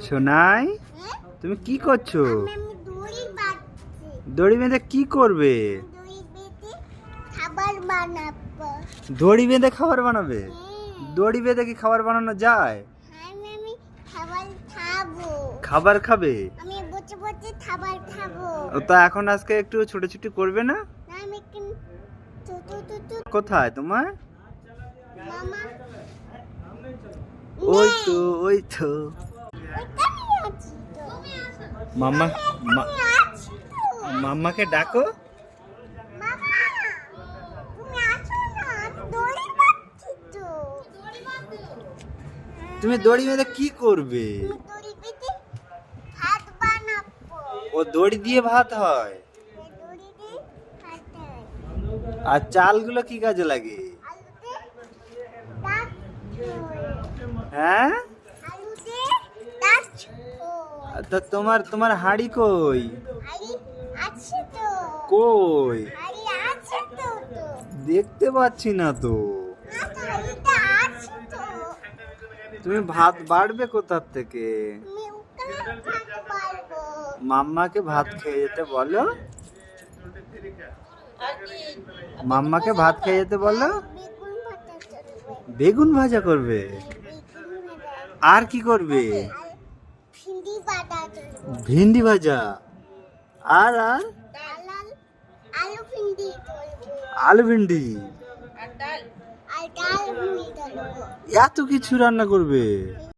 সোনাই, তুমি কি করছো? দড়ি বেঁধে কি করবে? দড়ি বেঁধে খাবার বানাবে? দড়ি বেঁধে কি খাবার বানানো যায়? খাবার খাবে? তা এখন আজকে একটু ছোটাছুটি করবে না? কোথায় তোমার? ওই তো ওই তো মাম্মা, মাম্মাকে ডাকো। তুমি দড়ি বেঁধে কি করবে? ও দড়ি দিয়ে ভাত হয়? আর চালগুলো কি কাজে লাগে? হ্যাঁ, তা তোমার হাঁড়ি কই? কই দেখতে পাচ্ছি না তো। তুমি ভাত বাড়বে কোথার থেকে? মাম্মাকে ভাত খেয়ে যেতে বলো। মাম্মাকে ভাত খেয়ে যেতে বলো। বেগুন ভাজা করবে? আর কি করবে? ভিন্ডি ভাজা। আর আর আলু ভিন্ডি। এত কিছু রান্না করবে?